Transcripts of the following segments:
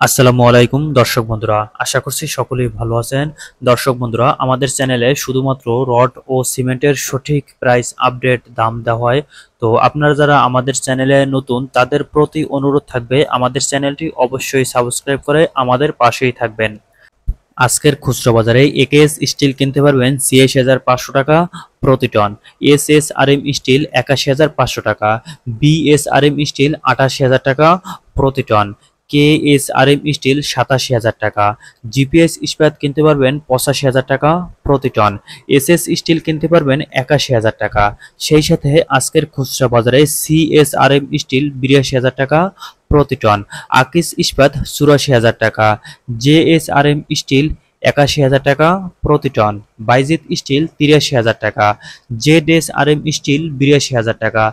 আসসালামু আলাইকুম দর্শক বন্ধুরা, আশা করছি সকলেই ভালো আছেন। দর্শক বন্ধুরা, আমাদের চ্যানেলে শুধুমাত্র রড ও সিমেন্টের সঠিক প্রাইস আপডেট দাম দেওয়া হয়। তো আপনারা যারা আমাদের চ্যানেলে নতুন তাদের প্রতি অনুরোধ থাকবে আমাদের চ্যানেলটি অবশ্যই সাবস্ক্রাইব করে আমাদের পাশেই থাকবেন। আজকের খুচরা বাজারে একেএস স্টিল কিনতে পারবেন ৮৬,৫০০ টাকা প্রতি টন, এসএসআরএম স্টিল ৮১,৫০০ টাকা, বিএসআরএম স্টিল ৮৮,০০০ টাকা প্রতি টন, কেএসআরএম স্টিল ৮৭,০০০ টাকা, জিপিএস ইস্পাত কিনতে পারবেন ৮৫,০০০ টাকা প্রতি টন, এসএস স্টিল কিনতে পারবেন ৮১,০০০ টাকা। সেই সাথে আজকের খুচরা বাজারে সিএসআরএম স্টিল ৮২,০০০ টাকা প্রতি টন, আকিস ইস্পাত ৮৪,০০০ টাকা, জেএসআরএম স্টিল ৮১,০০০ টাকা প্রতি টন, বাইজিৎ স্টিল ৮৩,০০০ টাকা, জেডএসআরএম স্টিল ৮২,০০০ টাকা,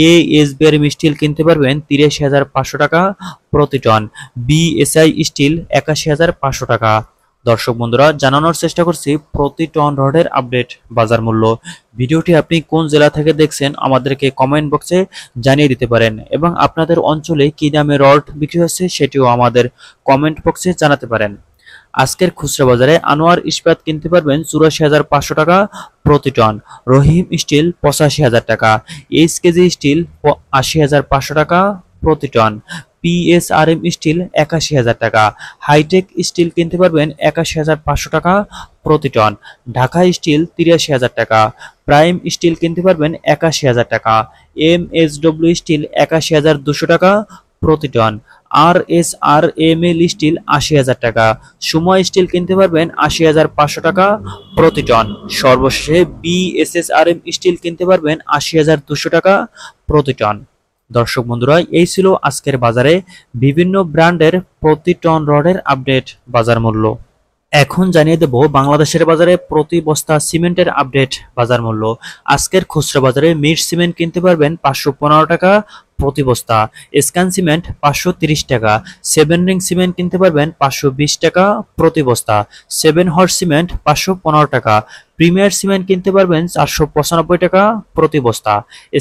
এএসবিআরএম স্টিল কিনতে পারবেন ৮৩,৫০০ টাকা প্রতি টন, বিএসআই স্টিল ৮১,৫০০ টাকা। দর্শক বন্ধুরা, জানানোর চেষ্টা করছি প্রতি টন রডের আপডেট বাজার মূল্য। ভিডিওটি আপনি কোন জেলা থেকে দেখছেন আমাদেরকে কমেন্ট বক্সে জানিয়ে দিতে পারেন এবং আপনাদের অঞ্চলে কি দামে রড বিক্রি হচ্ছে সেটিও আমাদের কমেন্ট বক্সে জানাতে পারেন। আজকের খুচরা বাজারে আনোয়ার ইস্পাত কিনতে পারবেন ৮৪,৫০০ টাকা প্রতি টন, রহিম স্টিল ৮৫,০০০ টাকা, এইচকেজি স্টিল ৮০,৫০০ টাকা প্রতি টন, পিএসআরএম স্টিল ৮১,০০০ টাকা, হাইটেক স্টিল কিনতে পারবেন ৮১,৫০০ টাকা প্রতি টন, ঢাকা স্টিল ৮৩,০০০ টাকা, প্রাইম স্টিল কিনতে পারবেন ৮১,০০০ টাকা, এমএসডব্লিউ স্টিল ৮১,২০০ টাকা প্রতি টন, আরএসআরএমএল স্টিল ৮০,০০০ টাকা, সুমা স্টিল কিনতে পারবেন ৮০,৫০০ টাকা প্রতি টন। সর্বশেষে বিএসএসআরএম স্টিল কিনতে পারবেন ৮০,২০০ টাকা প্রতি টন। দর্শক বন্ধুরা, এই ছিল আজকের বাজারে বিভিন্ন ব্র্যান্ডের প্রতি টন রডের আপডেট বাজার মূল্য। এখন জানিয়ে দেব বাংলাদেশের বাজারে প্রতি বস্তা সিমেন্টের আপডেট বাজার মূল্য। আজকের খুচরা বাজারে মিট সিমেন্ট কিনতে পারবেন ৫১৫ টাকা প্রতি বস্তা, স্ক্যান সিমেন্ট ৫৩০ টাকা, 7 রিং সিমেন্ট কিনতে পারবেন ৫২০ টাকা প্রতি বস্তা, 7 হর্স সিমেন্ট ৫১৫ টাকা, প্রিমিয়ার সিমেন্ট কিনতে পারবেন ৪৯৫ টাকা প্রতি বস্তা,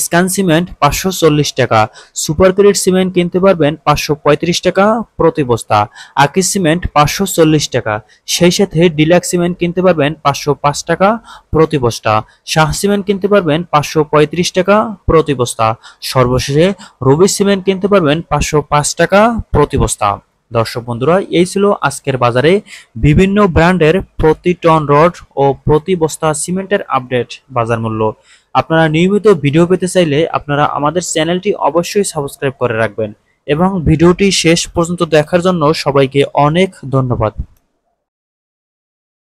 স্ক্যান সিমেন্ট ৫৪০ টাকা, সুপার গ্রেড সিমেন্ট কিনতে পারবেন ৫৩৫ টাকা প্রতি বস্তা, আকিস সিমেন্ট ৫৪০ টাকা। সেই সাথে ডিলাক্স সিমেন্ট কিনতে পারবেন ৫০৫ টাকা প্রতি বস্তা, শাহ সিমেন্ট কিনতে পারবেন ৫৩৫ টাকা প্রতি বস্তা। সর্বশেষে রবি সিমেন্ট কিনতে পারবেন ৫০৫ টাকা প্রতি বস্তা। দর্শক বন্ধুরা, এই ছিল আজকের বাজারে বিভিন্ন ব্র্যান্ডের প্রতি টন রড ও প্রতি বস্তা সিমেন্টের আপডেট বাজার মূল্য। আপনারা নিয়মিত ভিডিও পেতে চাইলে আপনারা আমাদের চ্যানেলটি অবশ্যই সাবস্ক্রাইব করে রাখবেন এবং ভিডিওটি শেষ পর্যন্ত দেখার জন্য সবাইকে অনেক ধন্যবাদ।